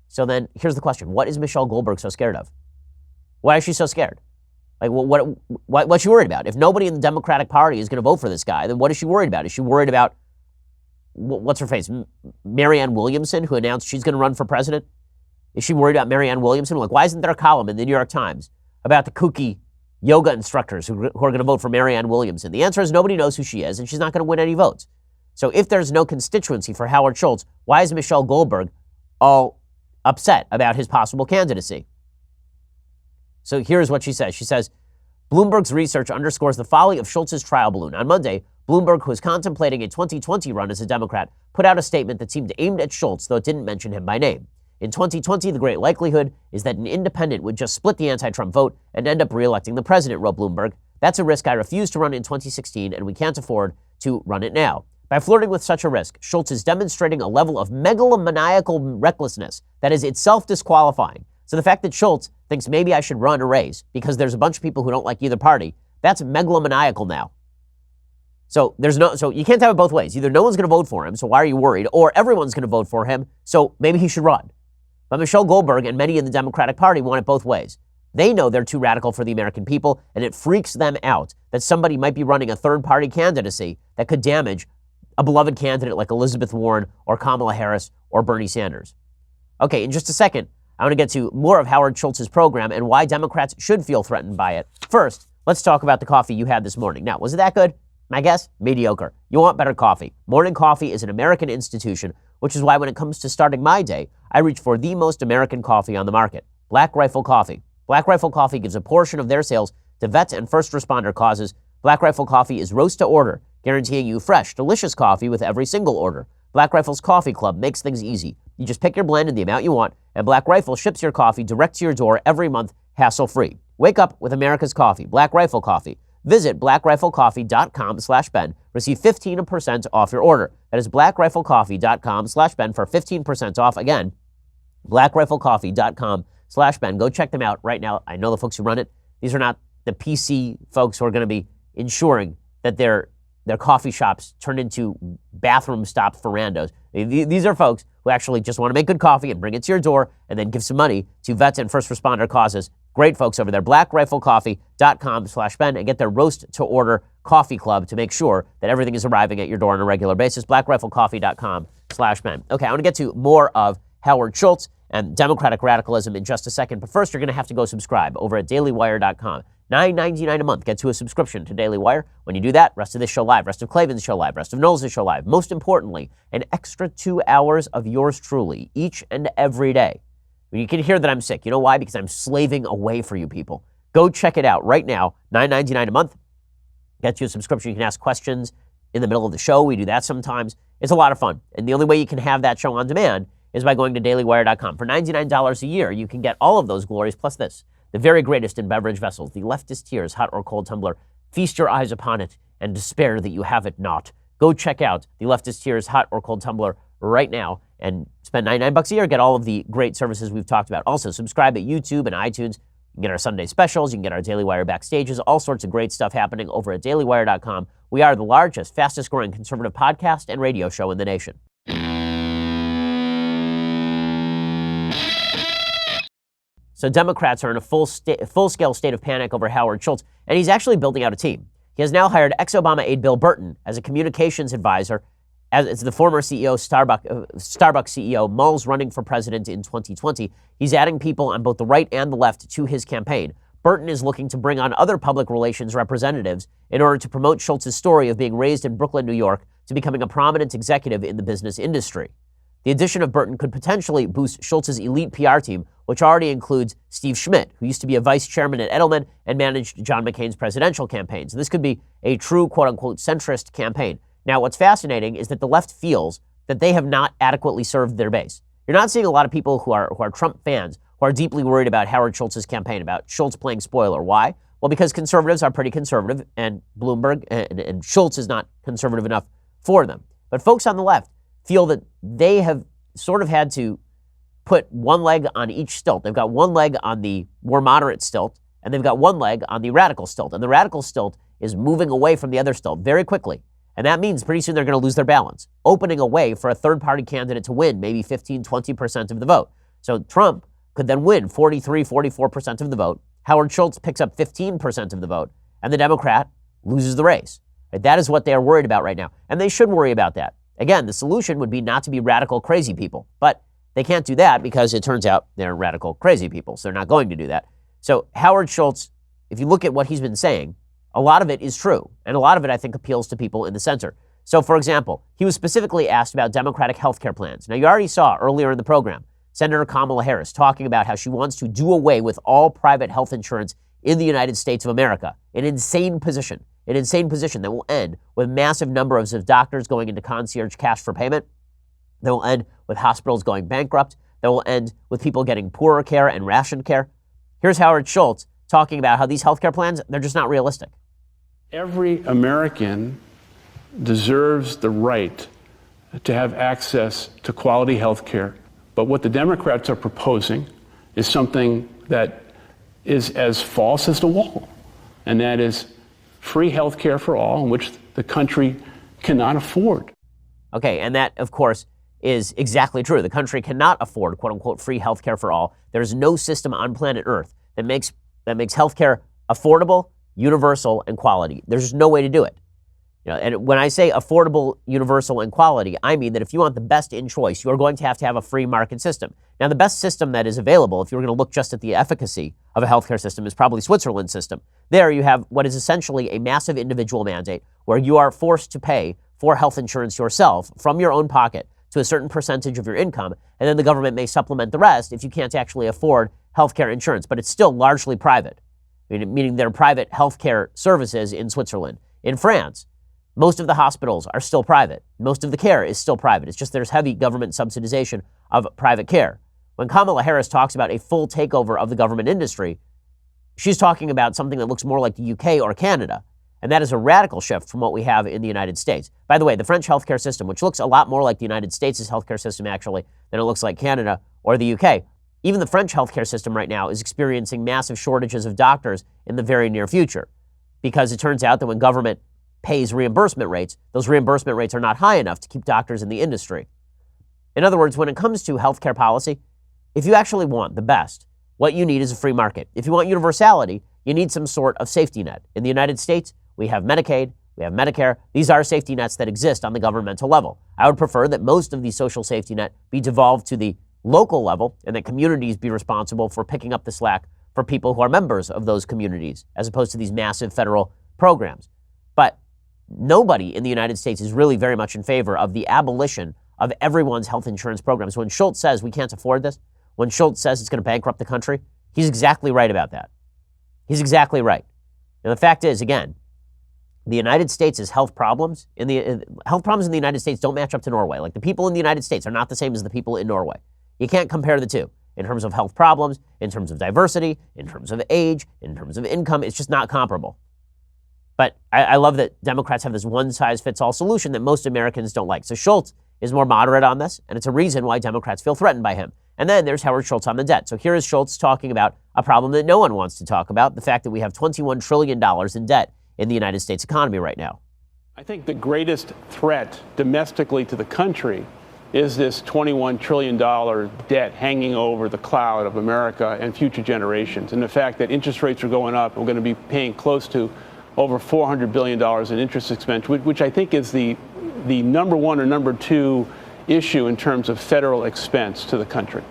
So then, here's the question. What is Michelle Goldberg so scared of? Why is she so scared? Like, what's she worried about? If nobody in the Democratic Party is going to vote for this guy, then what is she worried about? Is she worried about, what's her face, Marianne Williamson, who announced she's going to run for president? Is she worried about Marianne Williamson? Like, why isn't there a column in the New York Times about the kooky yoga instructors who are going to vote for Marianne Williamson? The answer is nobody knows who she is, and she's not going to win any votes. So if there's no constituency for Howard Schultz, why is Michelle Goldberg all upset about his possible candidacy? So here's what she says. She says, Bloomberg's research underscores the folly of Schultz's trial balloon. On Monday, Bloomberg, who is contemplating a 2020 run as a Democrat, put out a statement that seemed aimed at Schultz, though it didn't mention him by name. In 2020, the great likelihood is that an independent would just split the anti-Trump vote and end up re-electing the president, wrote Bloomberg. That's a risk I refused to run in 2016, and we can't afford to run it now. By flirting with such a risk, Schultz is demonstrating a level of megalomaniacal recklessness that is itself disqualifying. So the fact that Schultz thinks maybe I should run a race because there's a bunch of people who don't like either party, that's megalomaniacal now. So you can't have it both ways. Either no one's going to vote for him, so why are you worried? Or everyone's going to vote for him, so maybe he should run. But Michelle Goldberg and many in the Democratic Party want it both ways. They know they're too radical for the American people, and it freaks them out that somebody might be running a third-party candidacy that could damage a beloved candidate like Elizabeth Warren or Kamala Harris or Bernie Sanders. Okay, in just a second, I want to get to more of Howard Schultz's program and why Democrats should feel threatened by it. First, let's talk about the coffee you had this morning. Now, was it that good? My guess? Mediocre. You want better coffee. Morning coffee is an American institution, which is why when it comes to starting my day, I reach for the most American coffee on the market, Black Rifle Coffee. Black Rifle Coffee gives a portion of their sales to vets and first responder causes. Black Rifle Coffee is roast to order, guaranteeing you fresh, delicious coffee with every single order. Black Rifle's Coffee Club makes things easy. You just pick your blend and the amount you want, and Black Rifle ships your coffee direct to your door every month, hassle-free. Wake up with America's coffee, Black Rifle Coffee. Visit blackriflecoffee.com/Ben. Receive 15% off your order. That is blackriflecoffee.com/Ben for 15% off. Again, blackriflecoffee.com/Ben. Go check them out right now. I know the folks who run it. These are not the PC folks who are going to be ensuring that their coffee shops turn into bathroom stops for randos. These are folks who actually just want to make good coffee and bring it to your door and then give some money to vets and first responder causes. Great folks over there. blackriflecoffee.com/Ben and get their roast to order coffee club to make sure that everything is arriving at your door on a regular basis. blackriflecoffee.com/Ben. Okay, I want to get to more of Howard Schultz and democratic radicalism in just a second. But first, you're going to have to go subscribe over at dailywire.com. $9.99 a month gets you a subscription to Daily Wire. When you do that, rest of this show live, rest of Klavan's show live, rest of Knowles' show live. Most importantly, an extra 2 hours of yours truly each and every day. You can hear that I'm sick. You know why? Because I'm slaving away for you people. Go check it out right now. $9.99 a month gets you a subscription. You can ask questions in the middle of the show. We do that sometimes. It's a lot of fun. And the only way you can have that show on demand is by going to dailywire.com. For $99 a year, you can get all of those glories plus this. The very greatest in beverage vessels, the leftist tears, hot or cold tumbler. Feast your eyes upon it and despair that you have it not. Go check out the leftist tears, hot or cold tumbler right now and spend $99 a year. Get all of the great services we've talked about. Also, subscribe at YouTube and iTunes. You can get our Sunday specials. You can get our Daily Wire backstages. All sorts of great stuff happening over at dailywire.com. We are the largest, fastest growing conservative podcast and radio show in the nation. So Democrats are in a full-scale state of panic over Howard Schultz, and he's actually building out a team. He has now hired ex-Obama aide Bill Burton as a communications advisor, as the former CEO, Starbucks CEO, Mull's running for president in 2020. He's adding people on both the right and the left to his campaign. Burton is looking to bring on other public relations representatives in order to promote Schultz's story of being raised in Brooklyn, New York, to becoming a prominent executive in the business industry. The addition of Burton could potentially boost Schultz's elite PR team, which already includes Steve Schmidt, who used to be a vice chairman at Edelman and managed John McCain's presidential campaigns. This could be a true, quote-unquote, centrist campaign. Now, what's fascinating is that the left feels that they have not adequately served their base. You're not seeing a lot of people who are Trump fans who are deeply worried about Howard Schultz's campaign, about Schultz playing spoiler. Why? Well, because conservatives are pretty conservative, and Bloomberg and Schultz is not conservative enough for them. But folks on the left feel that they have sort of had to put one leg on each stilt. They've got one leg on the more moderate stilt, and they've got one leg on the radical stilt. And the radical stilt is moving away from the other stilt very quickly. And that means pretty soon they're going to lose their balance, opening a way for a third-party candidate to win maybe 15, 20% of the vote. So Trump could then win 43, 44% of the vote. Howard Schultz picks up 15% of the vote, and the Democrat loses the race. Right? That is what they are worried about right now. And they should worry about that. Again, the solution would be not to be radical crazy people, but they can't do that because it turns out they're radical crazy people, so they're not going to do that. So Howard Schultz, if you look at what he's been saying, a lot of it is true, and a lot of it, I think, appeals to people in the center. So, for example, he was specifically asked about Democratic health care plans. Now, you already saw earlier in the program Senator Kamala Harris talking about how she wants to do away with all private health insurance in the United States of America. An insane position that will end with massive numbers of doctors going into concierge cash for payment, that will end with hospitals going bankrupt, that will end with people getting poorer care and rationed care. Here's Howard Schultz talking about how these healthcare plans, they're just not realistic. Every American deserves the right to have access to quality health care. But what the Democrats are proposing is something that is as false as the wall, and that is free health care for all, in which the country cannot afford. Okay, and that, of course, is exactly true. The country cannot afford, quote unquote, free health care for all. There's no system on planet Earth that makes that makes healthcare affordable, universal, and quality. There's just no way to do it. And when I say affordable, universal, and quality, I mean that if you want the best in choice, you are going to have a free market system. Now, the best system that is available, if you were going to look just at the efficacy of a healthcare system, is probably Switzerland's system. There you have what is essentially a massive individual mandate where you are forced to pay for health insurance yourself from your own pocket to a certain percentage of your income, and then the government may supplement the rest if you can't actually afford healthcare insurance. But it's still largely private, meaning there are private healthcare services in Switzerland. In France, most of the hospitals are still private. Most of the care is still private. It's just there's heavy government subsidization of private care. When Kamala Harris talks about a full takeover of the government industry, she's talking about something that looks more like the UK or Canada. And that is a radical shift from what we have in the United States. By the way, the French healthcare system, which looks a lot more like the United States' healthcare system actually than it looks like Canada or the UK, even the French healthcare system right now is experiencing massive shortages of doctors in the very near future. Because it turns out that when government pays reimbursement rates, those reimbursement rates are not high enough to keep doctors in the industry. In other words, when it comes to healthcare policy, if you actually want the best, what you need is a free market. If you want universality, you need some sort of safety net. In the United States, we have Medicaid, we have Medicare. These are safety nets that exist on the governmental level. I would prefer that most of the social safety net be devolved to the local level and that communities be responsible for picking up the slack for people who are members of those communities, as opposed to these massive federal programs. But nobody in the United States is really very much in favor of the abolition of everyone's health insurance programs. When Schultz says we can't afford this, when Schultz says it's going to bankrupt the country, he's exactly right about that. He's exactly right. And the fact is, again, the United States' health problems in the United States don't match up to Norway. Like, the people in the United States are not the same as the people in Norway. You can't compare the two in terms of health problems, in terms of diversity, in terms of age, in terms of income. It's just not comparable. But I love that Democrats have this one-size-fits-all solution that most Americans don't like. So Schultz is more moderate on this, and it's a reason why Democrats feel threatened by him. And then there's Howard Schultz on the debt. So here is Schultz talking about a problem that no one wants to talk about, the fact that we have $21 trillion in debt in the United States economy right now. I think the greatest threat domestically to the country is this $21 trillion debt hanging over the cloud of America and future generations. And the fact that interest rates are going up, we're going to be paying close to over $400 billion in interest expense, which I think is the number one or number two issue in terms of federal expense to the country.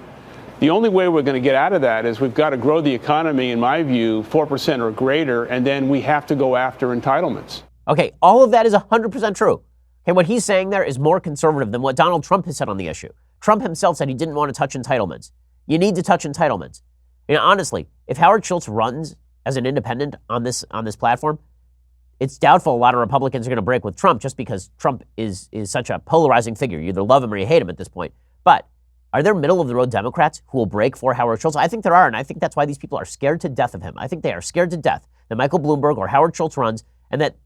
The only way we're going to get out of that is we've got to grow the economy, in my view, 4% or greater, and then we have to go after entitlements. Okay, all of that is 100% true. Okay, what he's saying there is more conservative than what Donald Trump has said on the issue. Trump himself said he didn't want to touch entitlements. You need to touch entitlements. Honestly, if Howard Schultz runs as an independent on this platform, it's doubtful a lot of Republicans are going to break with Trump just because Trump is such a polarizing figure. You either love him or you hate him at this point. But are there middle-of-the-road Democrats who will break for Howard Schultz? I think there are, and I think that's why these people are scared to death of him. I think they are scared to death that Michael Bloomberg or Howard Schultz runs and that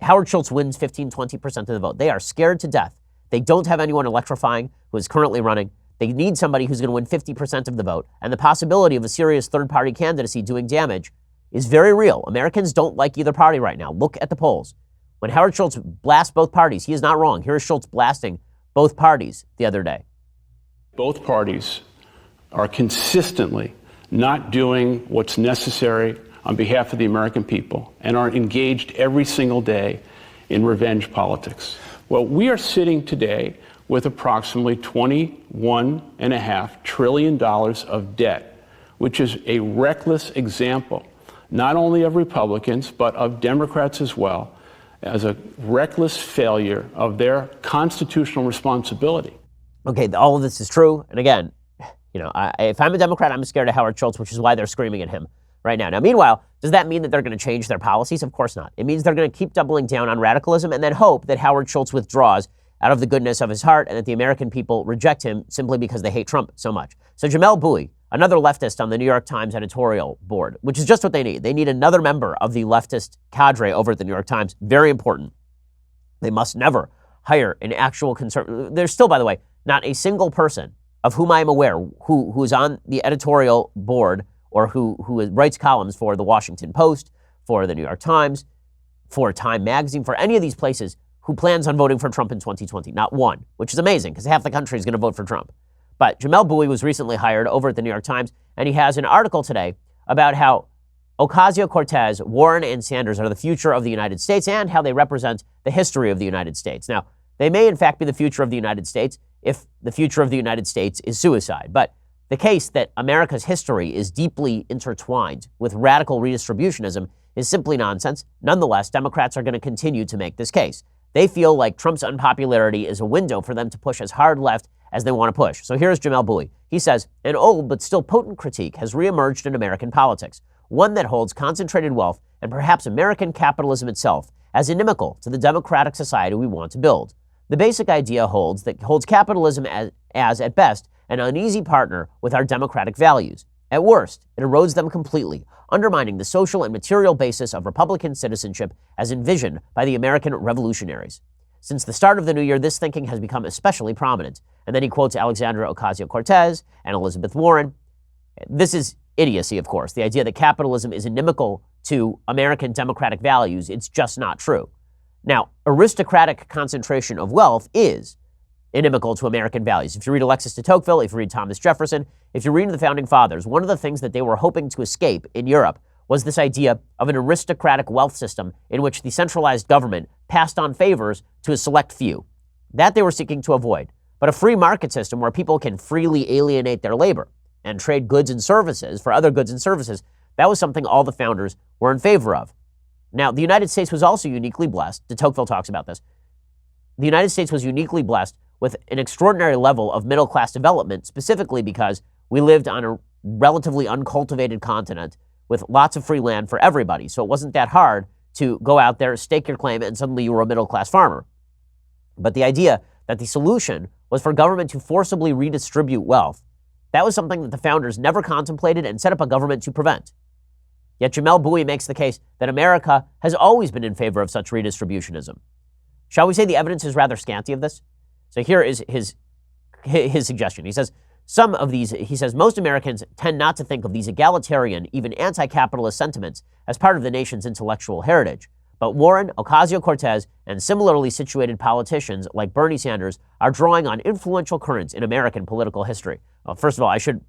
Howard Schultz wins 15, 20% of the vote. They are scared to death. They don't have anyone electrifying who is currently running. They need somebody who's going to win 50% of the vote, and the possibility of a serious third-party candidacy doing damage is very real. Americans don't like either party right now. Look at the polls. When Howard Schultz blasts both parties, he is not wrong. Here is Schultz blasting both parties the other day. Both parties are consistently not doing what's necessary on behalf of the American people and are engaged every single day in revenge politics. Well, we are sitting today with approximately $21.5 trillion of debt, which is a reckless example, not only of Republicans, but of Democrats as well, as a reckless failure of their constitutional responsibility. Okay, all of this is true. And again, if I'm a Democrat, I'm scared of Howard Schultz, which is why they're screaming at him right now. Now, meanwhile, does that mean that they're going to change their policies? Of course not. It means they're going to keep doubling down on radicalism and then hope that Howard Schultz withdraws out of the goodness of his heart and that the American people reject him simply because they hate Trump so much. So Jamelle Bouie, another leftist on the New York Times editorial board, which is just what they need. They need another member of the leftist cadre over at the New York Times. Very important. They must never hire an actual conservative. There's still, by the way, not a single person of whom I am aware who is on the editorial board or who writes columns for the Washington Post, for the New York Times, for Time Magazine, for any of these places who plans on voting for Trump in 2020. Not one, which is amazing because half the country is going to vote for Trump. But Jamelle Bouie was recently hired over at the New York Times, and he has an article today about how Ocasio-Cortez, Warren, and Sanders are the future of the United States and how they represent the history of the United States. Now, they may in fact be the future of the United States if the future of the United States is suicide. But the case that America's history is deeply intertwined with radical redistributionism is simply nonsense. Nonetheless, Democrats are going to continue to make this case. They feel like Trump's unpopularity is a window for them to push as hard left as they want to push. So here's Jamel Bouie. He says, an old but still potent critique has reemerged in American politics, one that holds concentrated wealth and perhaps American capitalism itself as inimical to the democratic society we want to build. The basic idea holds capitalism as at best, an uneasy partner with our democratic values. At worst, it erodes them completely, undermining the social and material basis of Republican citizenship as envisioned by the American revolutionaries. Since the start of the new year, this thinking has become especially prominent. And then he quotes Alexandra Ocasio-Cortez and Elizabeth Warren. This is idiocy, of course. The idea that capitalism is inimical to American democratic values, it's just not true. Now, aristocratic concentration of wealth is inimical to American values. If you read Alexis de Tocqueville, if you read Thomas Jefferson, if you read the Founding Fathers, one of the things that they were hoping to escape in Europe was this idea of an aristocratic wealth system in which the centralized government passed on favors to a select few. That they were seeking to avoid. But a free market system where people can freely alienate their labor and trade goods and services for other goods and services, that was something all the founders were in favor of. Now, the United States was also uniquely blessed. De Tocqueville talks about this. The United States was uniquely blessed with an extraordinary level of middle-class development, specifically because we lived on a relatively uncultivated continent with lots of free land for everybody. So it wasn't that hard to go out there, stake your claim, and suddenly you were a middle-class farmer. But the idea that the solution was for government to forcibly redistribute wealth, that was something that the founders never contemplated and set up a government to prevent. Yet Jamel Bouie makes the case that America has always been in favor of such redistributionism. Shall we say the evidence is rather scanty of this? So here is his suggestion. He says, most Americans tend not to think of these egalitarian, even anti-capitalist sentiments as part of the nation's intellectual heritage. But Warren, Ocasio-Cortez, and similarly situated politicians like Bernie Sanders are drawing on influential currents in American political history. Well, first of all, I should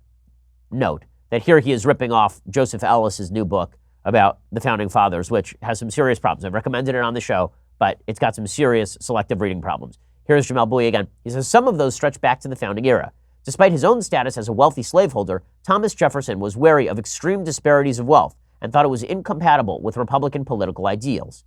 note that here he is ripping off Joseph Ellis's new book about the Founding Fathers, which has some serious problems. I've recommended it on the show, but it's got some serious selective reading problems. Here's Jamel Bouie again. He says, some of those stretch back to the founding era. Despite his own status as a wealthy slaveholder, Thomas Jefferson was wary of extreme disparities of wealth and thought it was incompatible with Republican political ideals.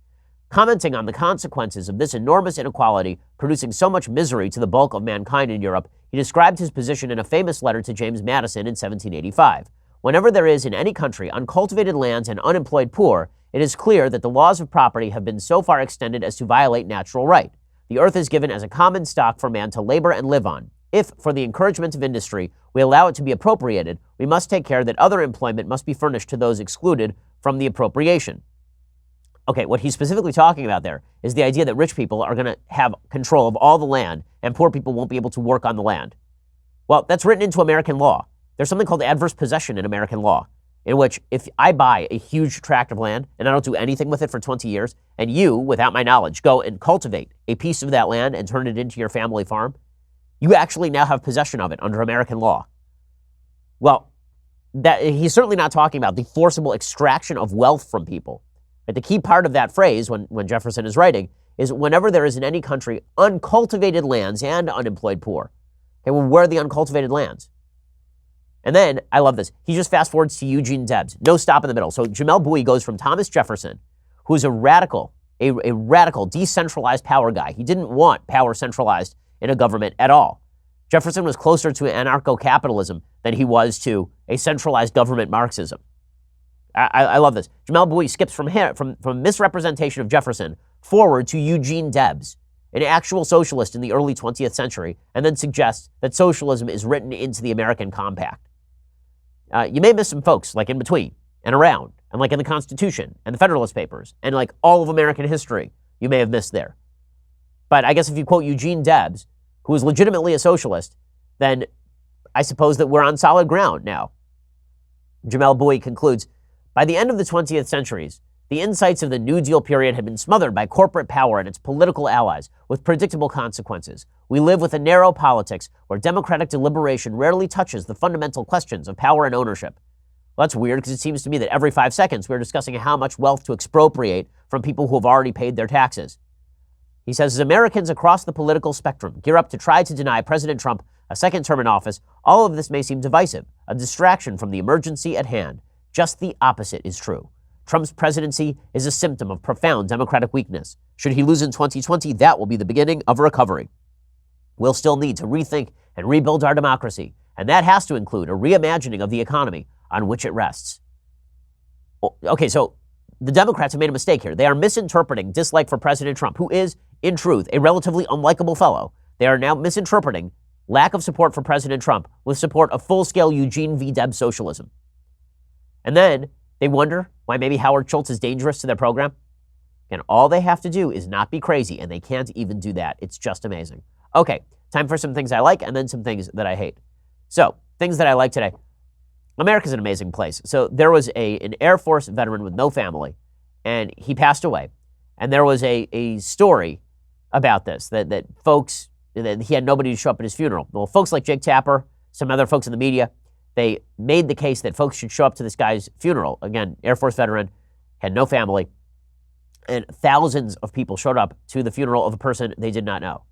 Commenting on the consequences of this enormous inequality producing so much misery to the bulk of mankind in Europe, he described his position in a famous letter to James Madison in 1785. Whenever there is in any country uncultivated lands and unemployed poor, it is clear that the laws of property have been so far extended as to violate natural right. The earth is given as a common stock for man to labor and live on. If, for the encouragement of industry, we allow it to be appropriated, we must take care that other employment must be furnished to those excluded from the appropriation. Okay, what he's specifically talking about there is the idea that rich people are going to have control of all the land and poor people won't be able to work on the land. Well, that's written into American law. There's something called adverse possession in American law, in which if I buy a huge tract of land and I don't do anything with it for 20 years, and you, without my knowledge, go and cultivate a piece of that land and turn it into your family farm, you actually now have possession of it under American law. Well, he's certainly not talking about the forcible extraction of wealth from people. But the key part of that phrase, when Jefferson is writing, is whenever there is in any country uncultivated lands and unemployed poor. Okay, well, where are the uncultivated lands? And then, I love this, he just fast forwards to Eugene Debs. No stop in the middle. So Jamel Bouie goes from Thomas Jefferson, who is a radical decentralized power guy. He didn't want power centralized in a government at all. Jefferson was closer to anarcho-capitalism than he was to a centralized government Marxism. I love this. Jamel Bouie skips from misrepresentation of Jefferson forward to Eugene Debs, an actual socialist in the early 20th century, and then suggests that socialism is written into the American Compact. You may miss some folks, like in between and around, and like in the Constitution and the Federalist Papers, and like all of American history you may have missed there. But I guess if you quote Eugene Debs, who is legitimately a socialist, then I suppose that we're on solid ground now. Jamel Bouie concludes, by the end of the 20th centuries, the insights of the New Deal period had been smothered by corporate power and its political allies with predictable consequences. We live with a narrow politics where democratic deliberation rarely touches the fundamental questions of power and ownership. Well, that's weird because it seems to me that every 5 seconds we're discussing how much wealth to expropriate from people who have already paid their taxes. He says, as Americans across the political spectrum gear up to try to deny President Trump a second term in office, all of this may seem divisive, a distraction from the emergency at hand. Just the opposite is true. Trump's presidency is a symptom of profound democratic weakness. Should he lose in 2020, that will be the beginning of a recovery. We'll still need to rethink and rebuild our democracy, and that has to include a reimagining of the economy on which it rests. Okay, so the Democrats have made a mistake here. They are misinterpreting dislike for President Trump, who is, in truth, a relatively unlikable fellow. They are now misinterpreting lack of support for President Trump with support of full-scale Eugene V. Debs socialism. And then they wonder why maybe Howard Schultz is dangerous to their program. And all they have to do is not be crazy, and they can't even do that. It's just amazing. Okay, time for some things I like and then some things that I hate. So, things that I like today. America's an amazing place. So there was an Air Force veteran with no family, and he passed away. And there was a story about this, that folks, that he had nobody to show up at his funeral. Well, folks like Jake Tapper, some other folks in the media, they made the case that folks should show up to this guy's funeral. Again, Air Force veteran, had no family, and thousands of people showed up to the funeral of a person they did not know.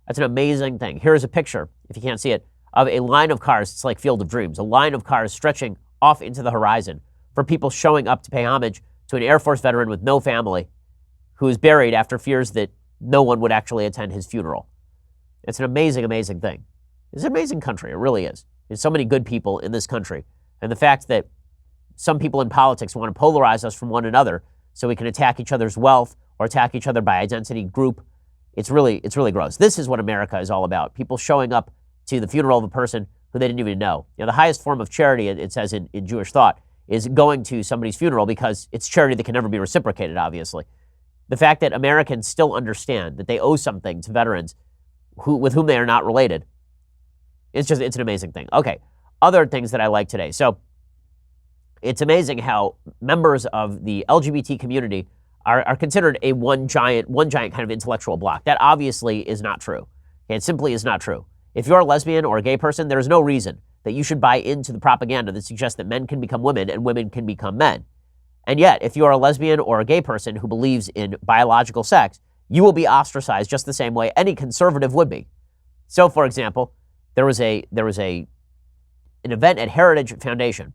That's an amazing thing. Here's a picture, if you can't see it, of a line of cars. It's like Field of Dreams, a line of cars stretching off into the horizon for people showing up to pay homage to an Air Force veteran with no family who is buried after fears that no one would actually attend his funeral. It's an amazing, amazing thing. It's an amazing country. It really is. There's so many good people in this country. And the fact that some people in politics want to polarize us from one another so we can attack each other's wealth or attack each other by identity group, it's really gross. This is what America is all about. People showing up to the funeral of a person who they didn't even know. You know, the highest form of charity, it says in Jewish thought, is going to somebody's funeral because it's charity that can never be reciprocated, obviously. The fact that Americans still understand that they owe something to veterans with whom they are not related, it's an amazing thing. Okay, other things that I like today. So it's amazing how members of the LGBT community are considered a one giant kind of intellectual block. That obviously is not true. It simply is not true. If you're a lesbian or a gay person, there's no reason that you should buy into the propaganda that suggests that men can become women and women can become men. And yet, if you are a lesbian or a gay person who believes in biological sex, you will be ostracized just the same way any conservative would be. So, for example, there was an event at Heritage Foundation,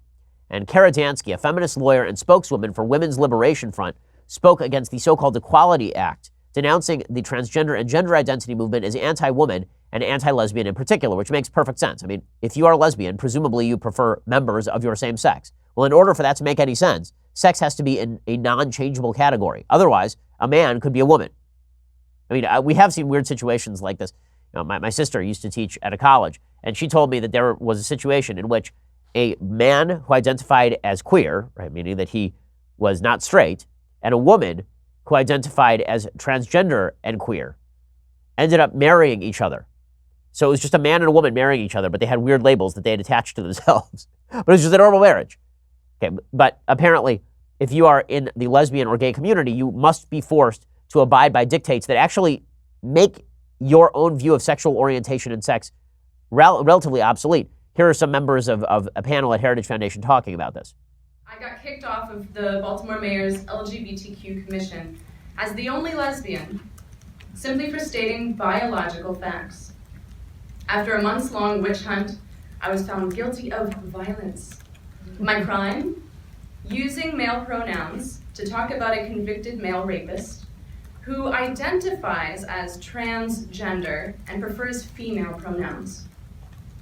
and Kara Dansky, a feminist lawyer and spokeswoman for Women's Liberation Front, spoke against the so-called Equality Act, denouncing the transgender and gender identity movement as anti-woman and anti-lesbian in particular, which makes perfect sense. I mean, if you are a lesbian, presumably you prefer members of your same sex. Well, in order for that to make any sense, sex has to be in a non-changeable category. Otherwise, a man could be a woman. I mean, we have seen weird situations like this. You know, my sister used to teach at a college, and she told me that there was a situation in which a man who identified as queer, right, meaning that he was not straight, and a woman who identified as transgender and queer ended up marrying each other. So it was just a man and a woman marrying each other, but they had weird labels that they had attached to themselves. But it was just a normal marriage. Okay, but apparently, if you are in the lesbian or gay community, you must be forced to abide by dictates that actually make your own view of sexual orientation and sex relatively obsolete. Here are some members of a panel at Heritage Foundation talking about this. I got kicked off of the Baltimore Mayor's LGBTQ Commission as the only lesbian, simply for stating biological facts. After a months-long witch hunt, I was found guilty of violence. My crime? Using male pronouns to talk about a convicted male rapist who identifies as transgender and prefers female pronouns.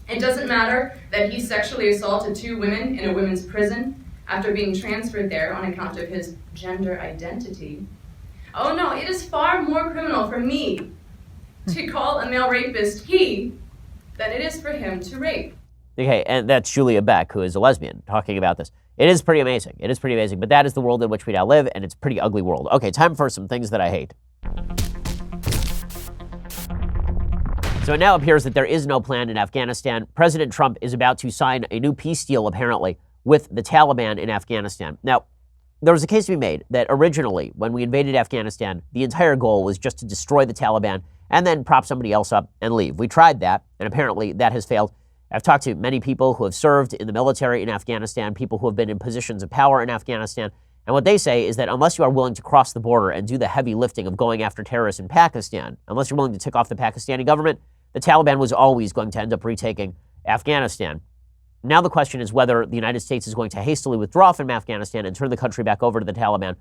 It doesn't matter that he sexually assaulted 2 women in a women's prison after being transferred there on account of his gender identity. Oh no, it is far more criminal for me to call a male rapist he than it is for him to rape. Okay, and that's Julia Beck, who is a lesbian, talking about this. It is pretty amazing. It is pretty amazing, but that is the world in which we now live, and it's a pretty ugly world. Okay, time for some things that I hate. So it now appears that there is no plan in Afghanistan. President Trump is about to sign a new peace deal, apparently, with the Taliban in Afghanistan. Now, there was a case to be made that originally, when we invaded Afghanistan, the entire goal was just to destroy the Taliban and then prop somebody else up and leave. We tried that, and apparently that has failed. I've talked to many people who have served in the military in Afghanistan, people who have been in positions of power in Afghanistan, and what they say is that unless you are willing to cross the border and do the heavy lifting of going after terrorists in Pakistan, unless you're willing to tick off the Pakistani government, the Taliban was always going to end up retaking Afghanistan. Now the question is whether the United States is going to hastily withdraw from Afghanistan and turn the country back over to the Taliban.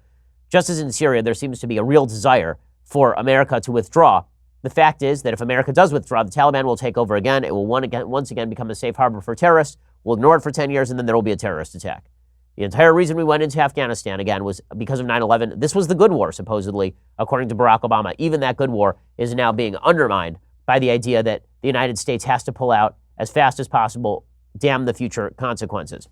Just as in Syria, there seems to be a real desire for America to withdraw. The fact is that if America does withdraw, the Taliban will take over again. It will once again become a safe harbor for terrorists. We'll ignore it for 10 years, and then there will be a terrorist attack. The entire reason we went into Afghanistan, again, was because of 9/11. This was the good war, supposedly, according to Barack Obama. Even that good war is now being undermined by the idea that the United States has to pull out as fast as possible. Damn the future consequences.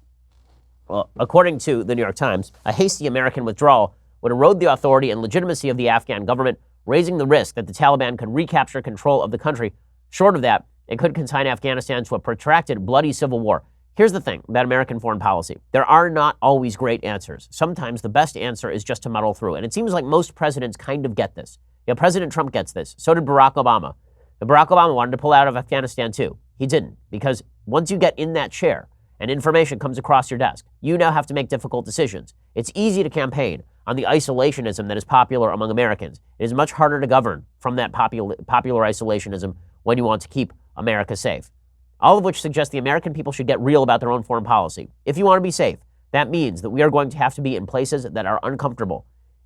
Well, according to the New York Times, a hasty American withdrawal would erode the authority and legitimacy of the Afghan government, raising the risk that the Taliban could recapture control of the country. Short of that, it could consign Afghanistan to a protracted, bloody civil war. Here's the thing about American foreign policy. There are not always great answers. Sometimes the best answer is just to muddle through. And it seems like most presidents kind of get this. President Trump gets this. So did Barack Obama. And Barack Obama wanted to pull out of Afghanistan too. He didn't, because once you get in that chair and information comes across your desk, you now have to make difficult decisions. It's easy to campaign on the isolationism that is popular among Americans. It is much harder to govern from that popular isolationism when you want to keep America safe. All of which suggests the American people should get real about their own foreign policy. If you want to be safe, that means that we are going to have to be in places that are uncomfortable.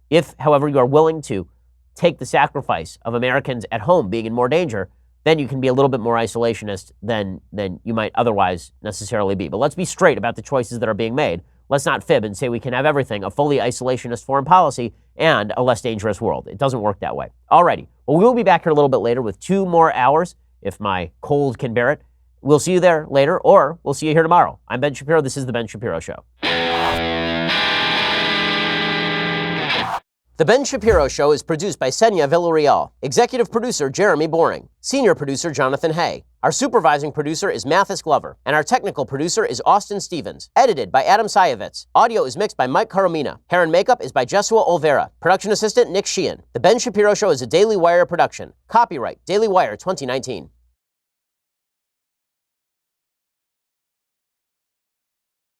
If, however, you are willing to take the sacrifice of Americans at home being in more danger, then you can be a little bit more isolationist than you might otherwise necessarily be. But let's be straight about the choices that are being made. Let's not fib and say we can have everything, a fully isolationist foreign policy and a less dangerous world. It doesn't work that way. Alrighty. Well, we will be back here a little bit later with 2 more hours, if my cold can bear it. We'll see you there later, or we'll see you here tomorrow. I'm Ben Shapiro. This is The Ben Shapiro Show. The Ben Shapiro Show is produced by Senya Villarreal, executive producer Jeremy Boring, senior producer Jonathan Hay. Our supervising producer is Mathis Glover, and our technical producer is Austin Stevens. Edited by Adam Sayevitz. Audio is mixed by Mike Caromina. Hair and makeup is by Jesua Olvera. Production assistant Nick Sheehan. The Ben Shapiro Show is a Daily Wire production. Copyright Daily Wire 2019.